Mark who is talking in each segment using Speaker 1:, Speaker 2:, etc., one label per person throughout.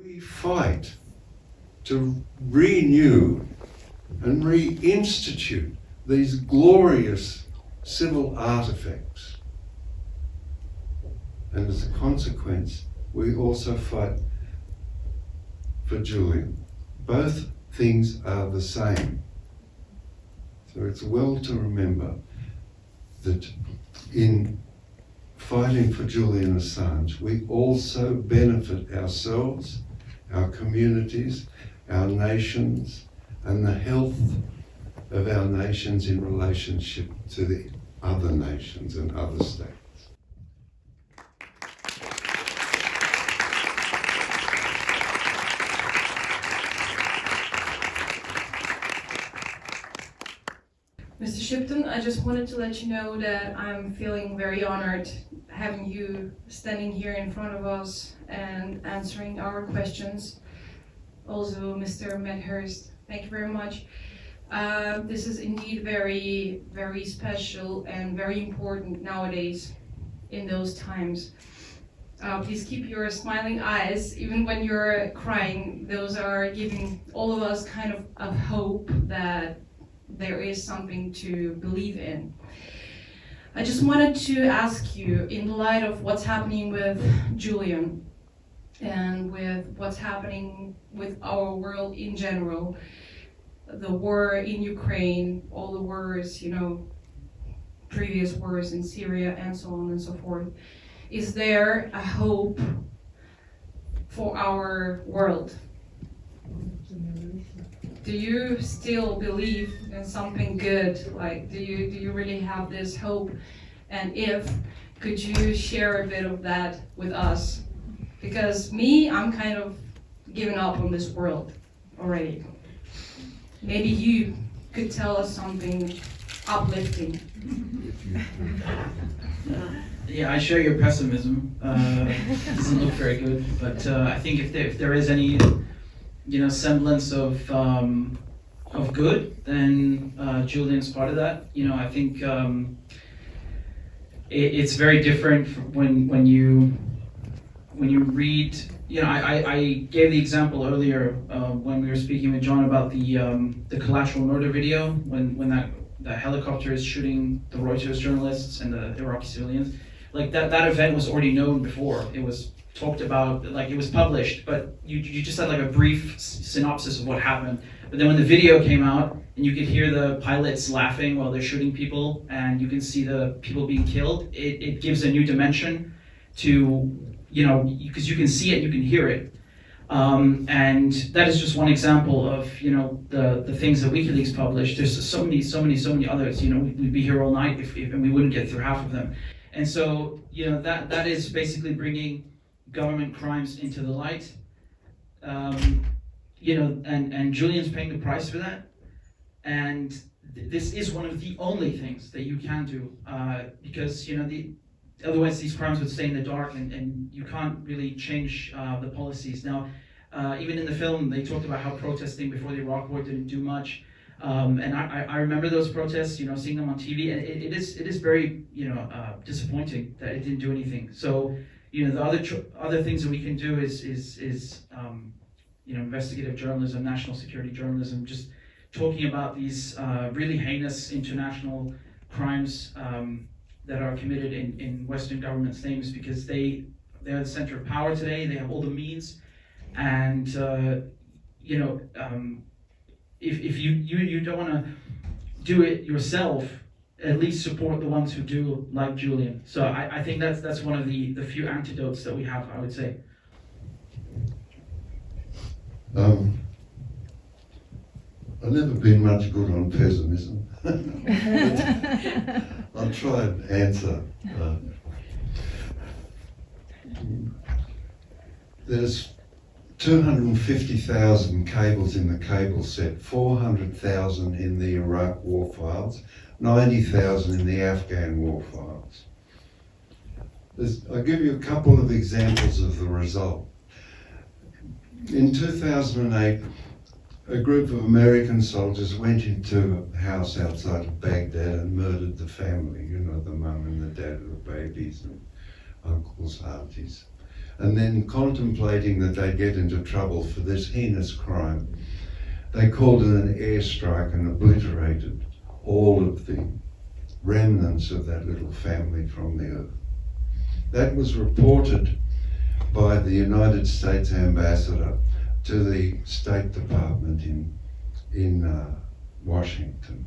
Speaker 1: We fight to renew and reinstitute these glorious civil artifacts. And as a consequence, we also fight for Julian. Both things are the same. So it's well to remember that in fighting for Julian Assange, we also benefit ourselves, our communities, our nations, and the health of our nations in relationship to the other nations and other states.
Speaker 2: Mr. Shipton, I just wanted to let you know that I'm feeling very honored having you standing here in front of us and answering our questions. Also, Mr. Medhurst, thank you very much. This is indeed very, very special and very important nowadays in those times. Please keep your smiling eyes, even when you're crying. Those are giving all of us kind of hope that there is something to believe in. I just wanted to ask you, in light of what's happening with Julian and with what's happening with our world in general, the war in Ukraine, all the wars, previous wars in Syria and so on and so forth, is there a hope for our world? Do you still believe in something good? Like, do you really have this hope? And if, could you share a bit of that with us? Because me, I'm kind of giving up on this world already. Maybe you could tell us something uplifting.
Speaker 3: Yeah, I share your pessimism. It doesn't look very good, but I think if there is any semblance of good, then Julian's part of that. I think it's very different when you read. I gave the example earlier when we were speaking with John about the collateral murder video when the helicopter is shooting the Reuters journalists and the Iraqi civilians. Like that event was already known before. It was talked about, like it was published, but you just had like a brief synopsis of what happened. But then when the video came out and you could hear the pilots laughing while they're shooting people and you can see the people being killed, it gives a new dimension to, because you can see it, you can hear it. And that is just one example of, the things that WikiLeaks published. There's so many others. We'd be here all night and we wouldn't get through half of them. And so, that is basically bringing government crimes into the light, and Julian's paying the price for that. And this is one of the only things that you can do, because otherwise these crimes would stay in the dark, and you can't really change the policies. Now, even in the film, they talked about how protesting before the Iraq War didn't do much. And I remember those protests, seeing them on TV, and it is very, disappointing that it didn't do anything. So, the other things that we can do is investigative journalism, national security journalism, just talking about these really heinous international crimes that are committed in Western governments' names, because they're the center of power today. They have all the means, and if you don't want to do it yourself, at least support the ones who do, like Julian. So I think that's one of the few antidotes that we have, I would say.
Speaker 1: I've never been much good on pessimism. I'll try and answer. There's 250,000 cables in the cable set, 400,000 in the Iraq war files, 90,000 in the Afghan war files. I'll give you a couple of examples of the result. In 2008, a group of American soldiers went into a house outside of Baghdad and murdered the family, the mum and the dad of the babies and uncles, aunties. and then contemplating that they'd get into trouble for this heinous crime, they called it an airstrike and obliterated all of the remnants of that little family from the earth. That was reported by the United States ambassador to the State Department in Washington.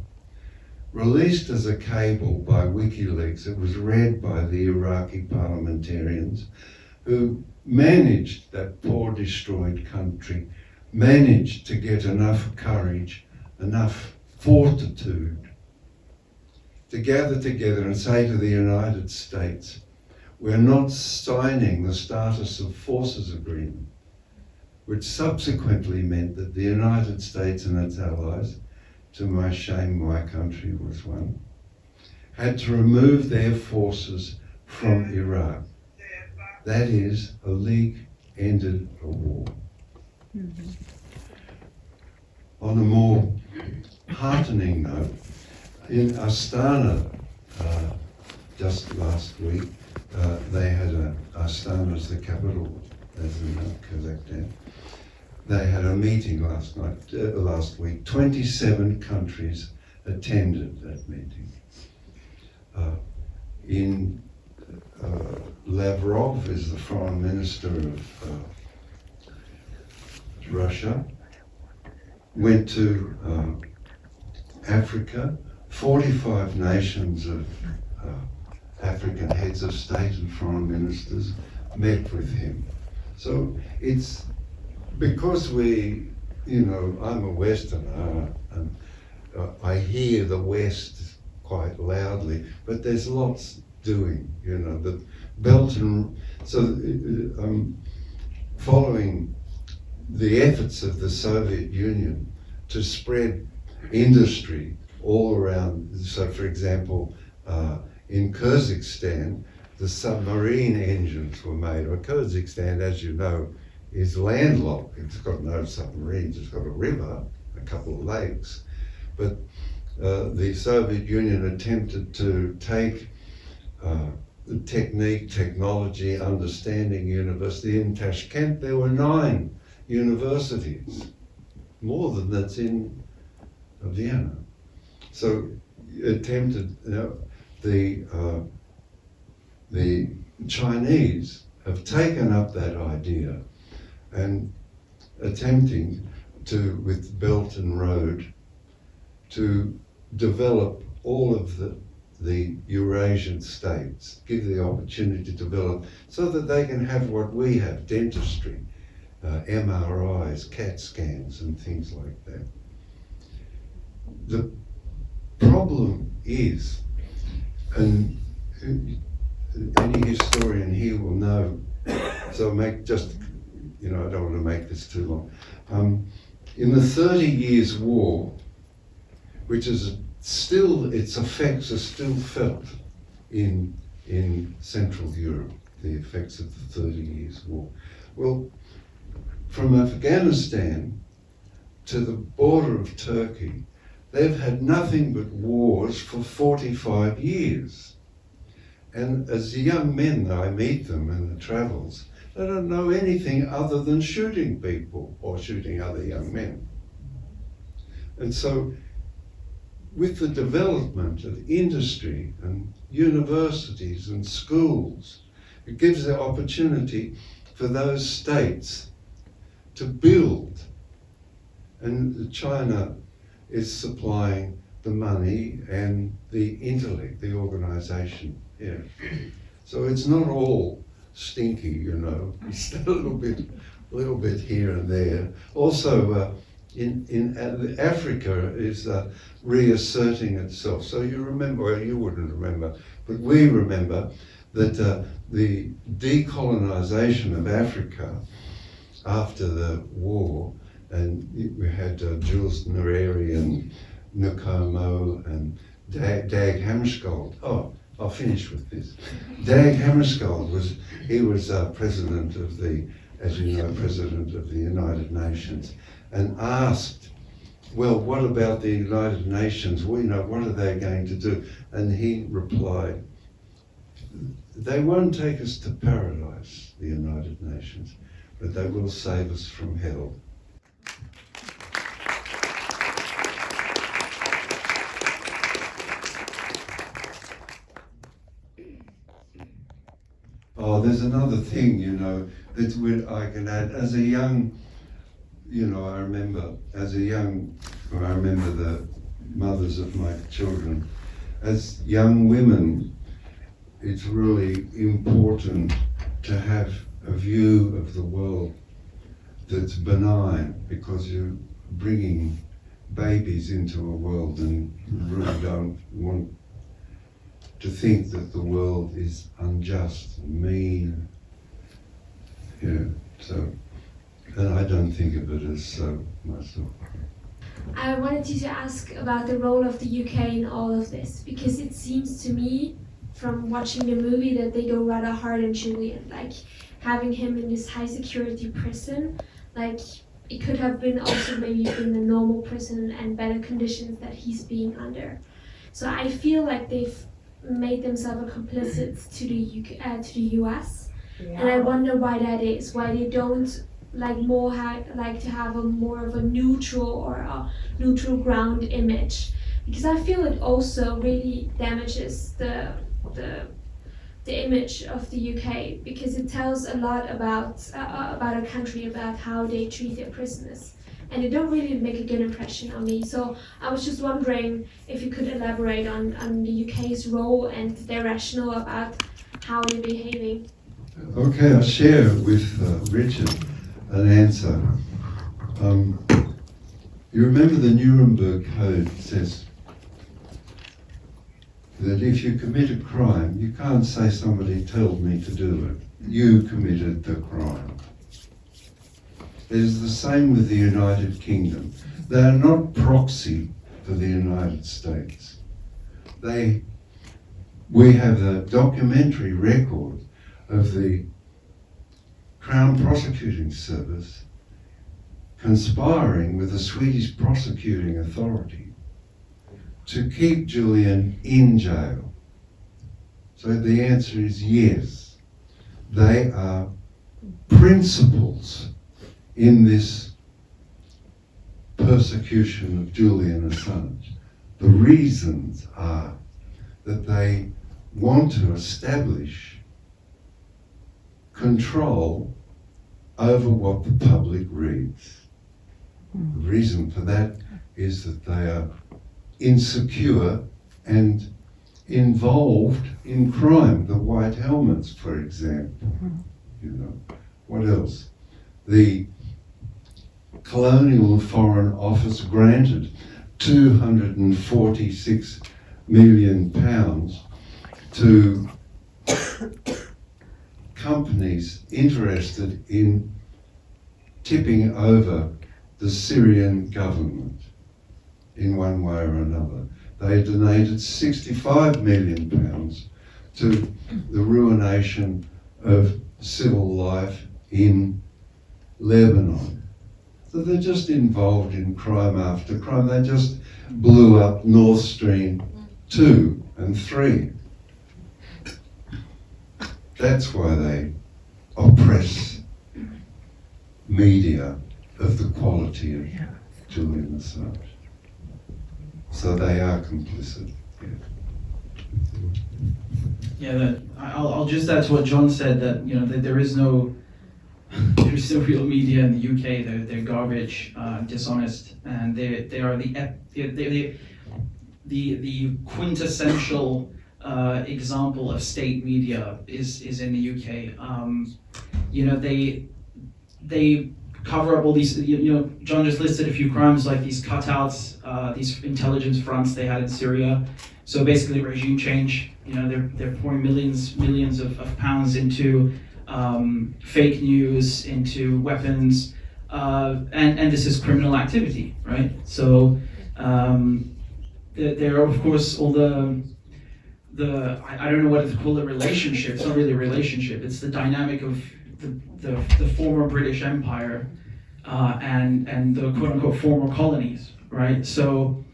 Speaker 1: Released as a cable by WikiLeaks, it was read by the Iraqi parliamentarians who managed, that poor destroyed country, managed to get enough courage, enough fortitude to gather together and say to the United States, we're not signing the Status of Forces Agreement, which subsequently meant that the United States and its allies, to my shame my country was one, had to remove their forces from Iraq. That is, a leak ended a war. Mm-hmm. On a more heartening note, in Astana just last week, they had Astana as the capital, as in Kazakhstan. They had a meeting last week. 27 countries attended that meeting. Lavrov is the foreign minister of Russia, went to Africa. 45 nations of African heads of state and foreign ministers met with him. So it's because I'm a Westerner and I hear the West quite loudly, but there's lots doing, the Belt and, so following the efforts of the Soviet Union to spread industry all around. So for example, in Kyrgyzstan, the submarine engines were made. Well, Kyrgyzstan, as you know, is landlocked. It's got no submarines, it's got a river, a couple of lakes. But the Soviet Union attempted to take the technology, understanding university. In Tashkent, there were 9 universities, more than that's in Vienna. So attempted, the Chinese have taken up that idea and attempting to, with Belt and Road, to develop all of the Eurasian states, give the opportunity to develop so that they can have what we have, dentistry, MRIs, CAT scans and things like that. The problem is, and any historian here will know, so I don't want to make this too long. In the 30 Years' War, which is still, its effects are still felt in Central Europe, the effects of the 30 Years' War. Well, from Afghanistan to the border of Turkey, they've had nothing but wars for 45 years. And as young men, I meet them in the travels, they don't know anything other than shooting people or shooting other young men. And so, with the development of industry and universities and schools, it gives the opportunity for those states to build. And China is supplying the money and the intellect, the organization. Yeah. So it's not all stinky, It's a little bit here and there. Also, in Africa is reasserting itself. So you remember, well, you wouldn't remember, but we remember that the decolonization of Africa after the war, and we had Jules Nyerere and Nkomo and Dag Hammarskjöld. Oh, I'll finish with this. Dag Hammarskjöld was president of president of the United Nations, and asked, well, what about the United Nations? What are they going to do? And he replied, they won't take us to paradise, the United Nations, but they will save us from hell. Oh, there's another thing, you know, that I can add. As a young, you know, I remember the mothers of my children. As young women, it's really important to have a view of the world that's benign, because you're bringing babies into a world and you really don't want to think that the world is unjust and mean. Yeah, so, and I don't think of it as so myself.
Speaker 4: I wanted you to ask about the role of the UK in all of this, because it seems to me from watching the movie that they go rather hard on Julian, like having him in this high security prison, like it could have been also maybe in a normal prison and better conditions that he's being under. So I feel like they've made themselves a complicit to the UK, to the US, and I wonder why that is. Why they don't like to have a more of a neutral or a neutral ground image, because I feel it also really damages the image of the UK, because it tells a lot about a country, about how they treat their prisoners, and they don't really make a good impression on me. So I was just wondering if you could elaborate on the UK's role and their rationale about how they're behaving.
Speaker 1: Okay, I'll share with Richard an answer. You remember the Nuremberg Code says that if you commit a crime, you can't say somebody told me to do it. You committed the crime. It is the same with the United Kingdom. They are not proxy for the United States. We have a documentary record of the Crown Prosecuting Service conspiring with the Swedish prosecuting authority to keep Julian in jail. So the answer is yes. They are principals in this persecution of Julian Assange. The reasons are that they want to establish control over what the public reads. The reason for that is that they are insecure and involved in crime. The White Helmets, for example. You know, what else? The Colonial Foreign Office granted £246 million to companies interested in tipping over the Syrian government in one way or another. They donated £65 million to the ruination of civil life in Lebanon. So they're just involved in crime after crime. They just blew up Nord Stream 2 and 3. That's why they oppress media of the quality of Julian Assange. So they are complicit.
Speaker 3: I'll just add to what John said, that that there's no real media in the UK. They're garbage, dishonest, and they are the quintessential example of state media is in the UK. They cover up all these, John just listed a few crimes, like these cutouts, these intelligence fronts they had in Syria. So basically regime change, they're pouring millions of pounds into fake news, into weapons, and this is criminal activity, right? So there are, of course, all the I don't know what to call a relationship. It's not really a relationship. It's the dynamic of the former British Empire and the quote unquote former colonies, right? So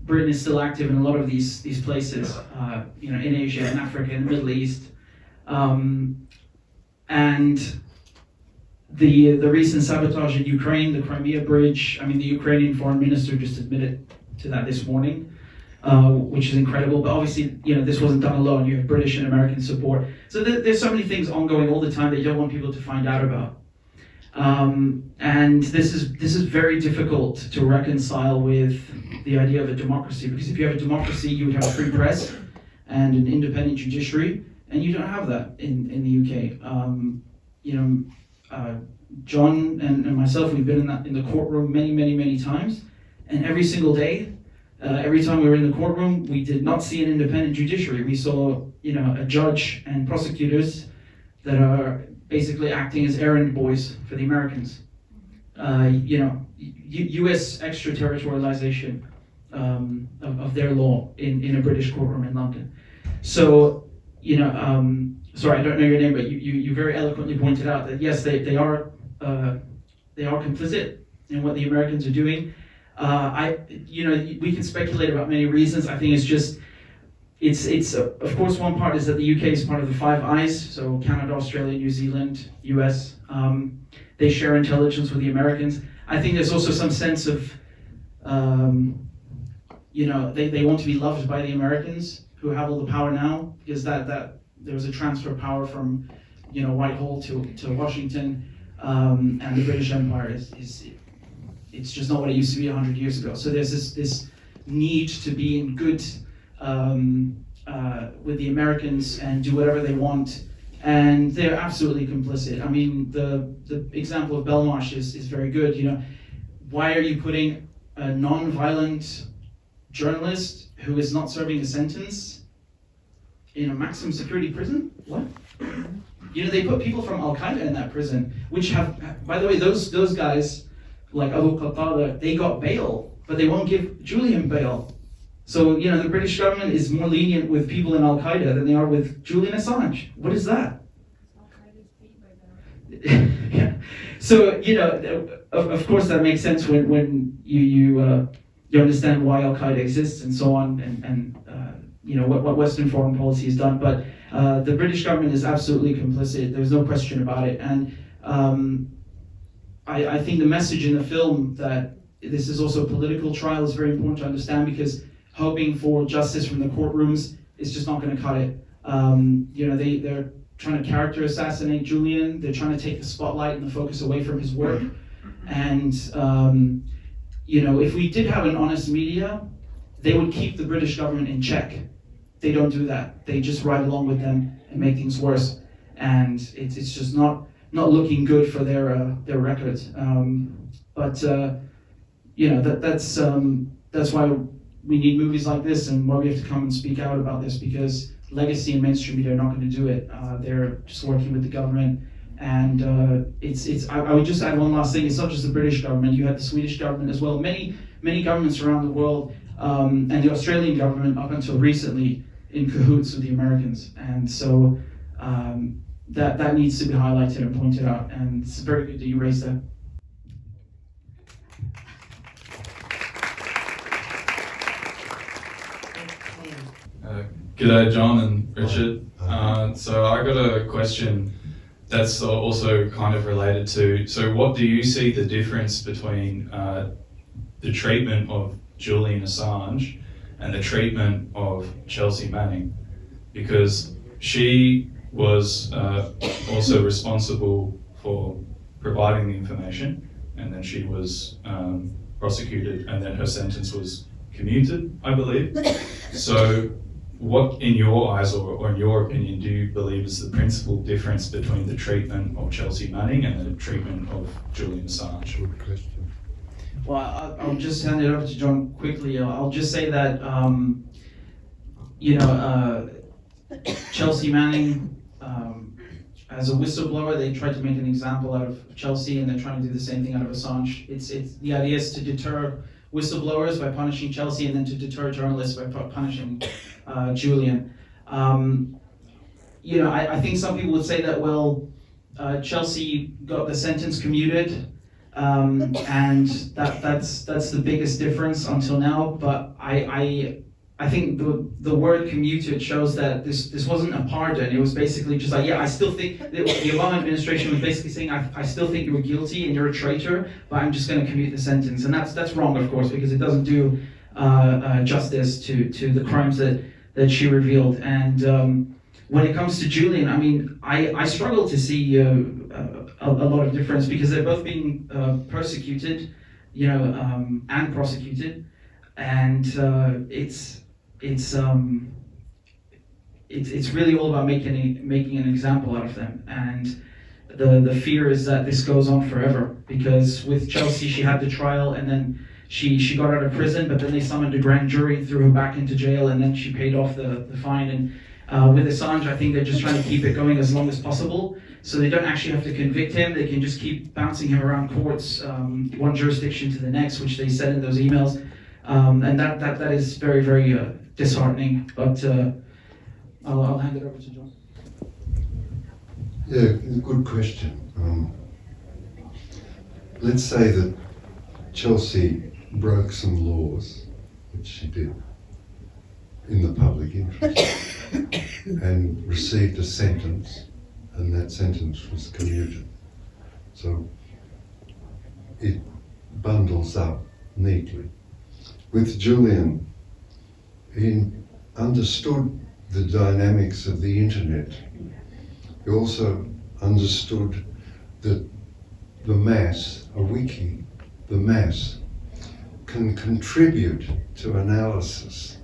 Speaker 3: Britain is still active in a lot of these places, in Asia, in Africa, in the Middle East, and the recent sabotage in Ukraine, the Crimea Bridge. I mean, the Ukrainian foreign minister just admitted to that this morning, which is incredible. But obviously, this wasn't done alone. You have British and American support. So there's so many things ongoing all the time that you don't want people to find out about. And this is very difficult to reconcile with the idea of a democracy, because if you have a democracy, you would have a free press and an independent judiciary, and you don't have that in the UK. John and myself, we've been in the courtroom many times, and every single day, every time we were in the courtroom, we did not see an independent judiciary. We saw, a judge and prosecutors that are basically acting as errand boys for the Americans. U.S. extraterritorialization of their law in a British courtroom in London. So, sorry, I don't know your name, but you very eloquently pointed out that yes, they are complicit in what the Americans are doing. We can speculate about many reasons. I think it's of course, one part is that the UK is part of the Five Eyes, so Canada, Australia, New Zealand, US. They share intelligence with the Americans. I think there's also some sense of, they want to be loved by the Americans who have all the power now, because that there was a transfer of power from, Whitehall to Washington, and the British Empire it's just not what it used to be 100 years ago. So there's this need to be in good with the Americans and do whatever they want, and they're absolutely complicit. I mean, the example of Belmarsh is very good. Why are you putting a non-violent journalist who is not serving a sentence in a maximum security prison? What? They put people from Al-Qaeda in that prison, which have, by the way, those guys, like Abu Qatada, they got bail, but they won't give Julian bail. So, the British government is more lenient with people in Al-Qaeda than they are with Julian Assange. What is that? Yeah. So, of course that makes sense when you understand why Al-Qaeda exists and so on, and what Western foreign policy has done. But the British government is absolutely complicit. There's no question about it. And I think the message in the film that this is also a political trial is very important to understand, because hoping for justice from the courtrooms is just not going to cut it. They're trying to character assassinate Julian. They're trying to take the spotlight and the focus away from his work. And if we did have an honest media, they would keep the British government in check. They don't do that. They just ride along with them and make things worse. And it's just not looking good for their record. That's why we need movies like this, and why we have to come and speak out about this, because legacy and mainstream media are not going to do it. They're just working with the government, and I would just add one last thing. It's not just the British government. You had the Swedish government as well. Many governments around the world, and the Australian government up until recently, in cahoots with the Americans, and so that needs to be highlighted and pointed out. And it's very good that you raised that.
Speaker 5: G'day, John and Richard. So I got a question that's also kind of related to, so what do you see the difference between the treatment of Julian Assange and the treatment of Chelsea Manning? Because she was also responsible for providing the information, and then she was prosecuted, and then her sentence was commuted, I believe. So what, in your eyes or in your opinion, do you believe is the principal difference between the treatment of Chelsea Manning and the treatment of Julian Assange?
Speaker 1: Good question.
Speaker 3: Well, I'll just hand it over to John quickly. I'll just say that, Chelsea Manning, as a whistleblower, they tried to make an example out of Chelsea, and they're trying to do the same thing out of Assange. It's the idea is to deter whistleblowers by punishing Chelsea, and then to deter journalists by punishing Julian. I think some people would say that, well, Chelsea got the sentence commuted, and that's the biggest difference until now. But I think the word commuted shows that this wasn't a pardon. It was basically just like, yeah, I still think the Obama administration was basically saying, I still think you were guilty and you're a traitor, but I'm just going to commute the sentence. And that's wrong, of course, because it doesn't do justice to the crimes that she revealed. And when it comes to Julian, I mean, I struggle to see a lot of difference, because they're both being persecuted, and prosecuted, and it's really all about making an example out of them. And the fear is that this goes on forever, because with Chelsea she had the trial, and then she got out of prison, but then they summoned a grand jury and threw her back into jail, and then she paid off the fine. And with Assange, I think they're just trying to keep it going as long as possible, so they don't actually have to convict him. They can just keep bouncing him around courts, one jurisdiction to the next, which they said in those emails. And that is very, very disheartening. But I'll hand it over to John.
Speaker 1: Yeah, good question. Let's say that Chelsea broke some laws, which she did, in the public interest, and received a sentence, and that sentence was commuted. So it bundles up neatly. With Julian, he understood the dynamics of the internet. He also understood that the mass, a wiki, the mass, can contribute to analysis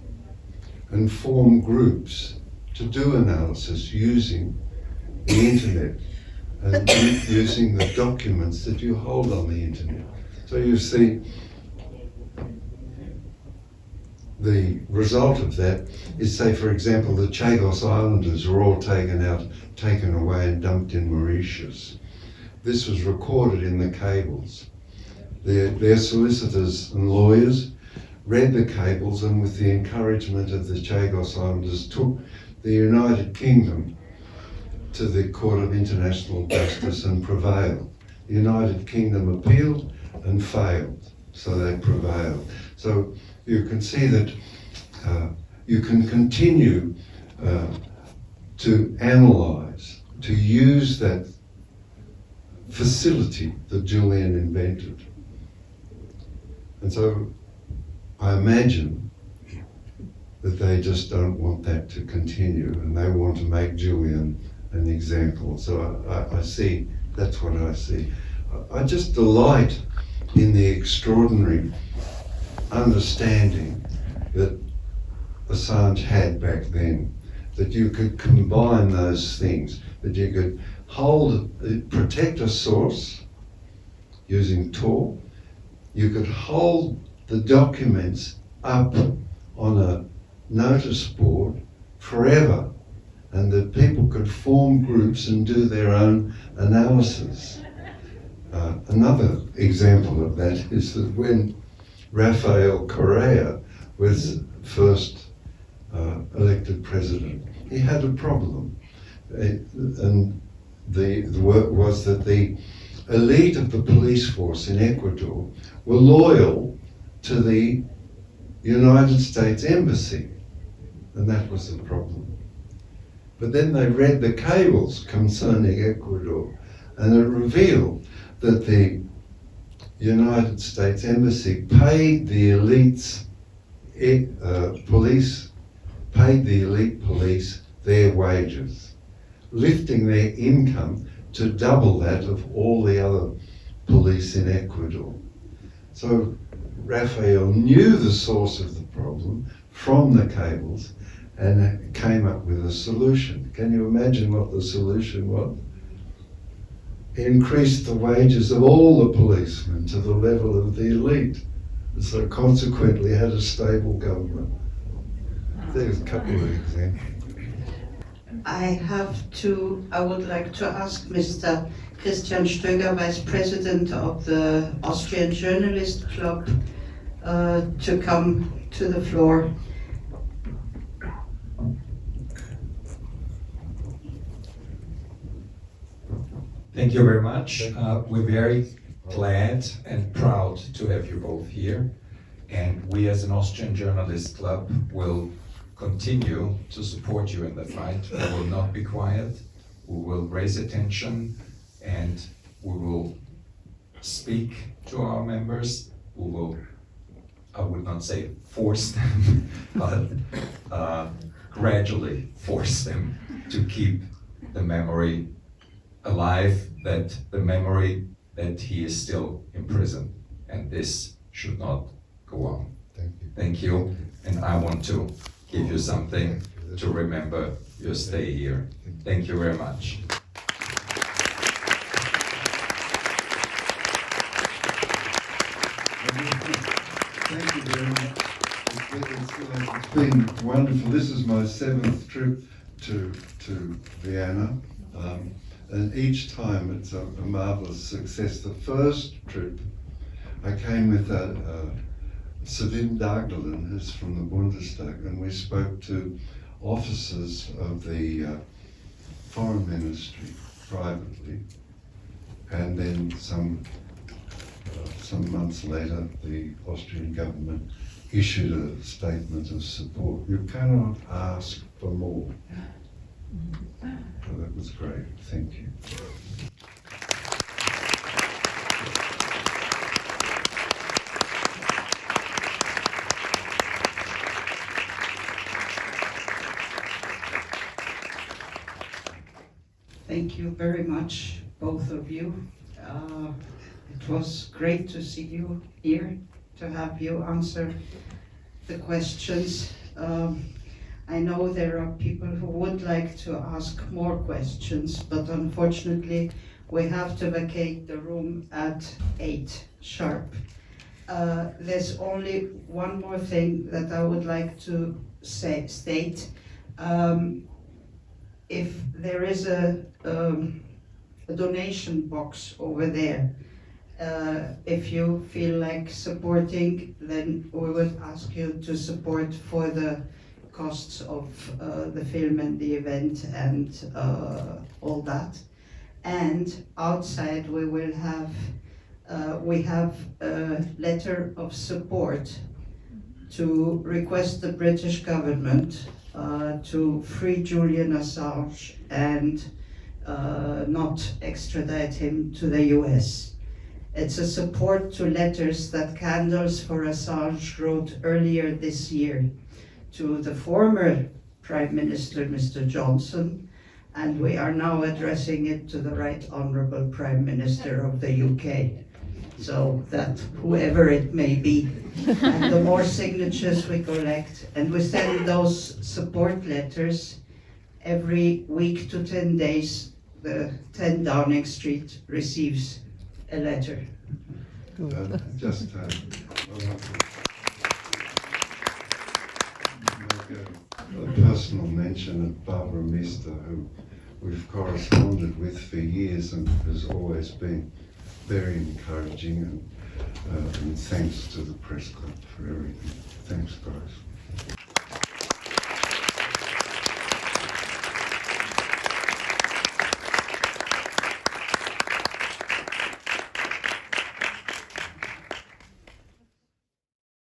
Speaker 1: and form groups to do analysis using the internet and using the documents that you hold on the internet. So you see, the result of that is, say, for example, the Chagos Islanders were all taken away and dumped in Mauritius. This was recorded in the cables. Their solicitors and lawyers read the cables, and with the encouragement of the Chagos Islanders, took the United Kingdom to the Court of International Justice and prevailed. The United Kingdom appealed and failed, so they prevailed. So you can see that you can continue to analyse, to use that facility that Julian invented. And so I imagine that they just don't want that to continue, and they want to make Julian an example. So I see, that's what I see. I just delight in the extraordinary understanding that Assange had back then, that you could combine those things, that you could protect a source using Tor, you could hold the documents up on a notice board forever, and that people could form groups and do their own analysis. Another example of that is that when Rafael Correa was first elected president, he had a problem. And the work was that the elite of the police force in Ecuador were loyal to the United States Embassy, and that was the problem. But then they read the cables concerning Ecuador, and it revealed that the United States Embassy paid the elite police their wages, lifting their income to double that of all the other police in Ecuador. So Rafael knew the source of the problem from the cables and came up with a solution. Can you imagine what the solution was? He increased the wages of all the policemen to the level of the elite, and so consequently had a stable government. There's a couple of examples.
Speaker 6: I would like to ask Mr. Christian Stöger, Vice President of the Austrian Journalist Club, to come to the floor.
Speaker 7: Thank you very much. We're very glad and proud to have you both here. And we as an Austrian Journalist Club will continue to support you in the fight. We will not be quiet. We will raise attention and we will speak to our members. We will, I would not say force them, but gradually force them to keep the memory alive, that the memory that he is still in prison, and this should not go on.
Speaker 1: Thank you.
Speaker 7: Thank you, and I want to give you something to remember your stay here. Thank you very much.
Speaker 1: Thank you very much. It's been wonderful. This is my 7th trip to Vienna, and each time it's a marvelous success. The first trip, I came with Savin Dagdalen, who's from the Bundestag, and we spoke to officers of the foreign ministry privately, and then some months later the Austrian government issued a statement of support. You cannot ask for more. So that was great. Thank you.
Speaker 6: Thank you very much, both of you. It was great to see you here, to have you answer the questions. I know there are people who would like to ask more questions, but unfortunately we have to vacate the room at 8 sharp. There's only one more thing that I would like to state. If there is a donation box over there, if you feel like supporting, then we would ask you to support for the costs of the film and the event and all that. And outside we will have we have a letter of support to request the British government to free Julian Assange and not extradite him to the US. It's a support to letters that Candles for Assange wrote earlier this year to the former Prime Minister, Mr. Johnson, and we are now addressing it to the Right Honourable Prime Minister of the UK. So that whoever it may be, and the more signatures we collect, and we send those support letters every week to 10 days, the 10 Downing Street receives a letter.
Speaker 1: Just I'd like to make a personal mention of Barbara Mister, who we've corresponded with for years and has always been very encouraging, and thanks to the press club for everything. Thanks, guys.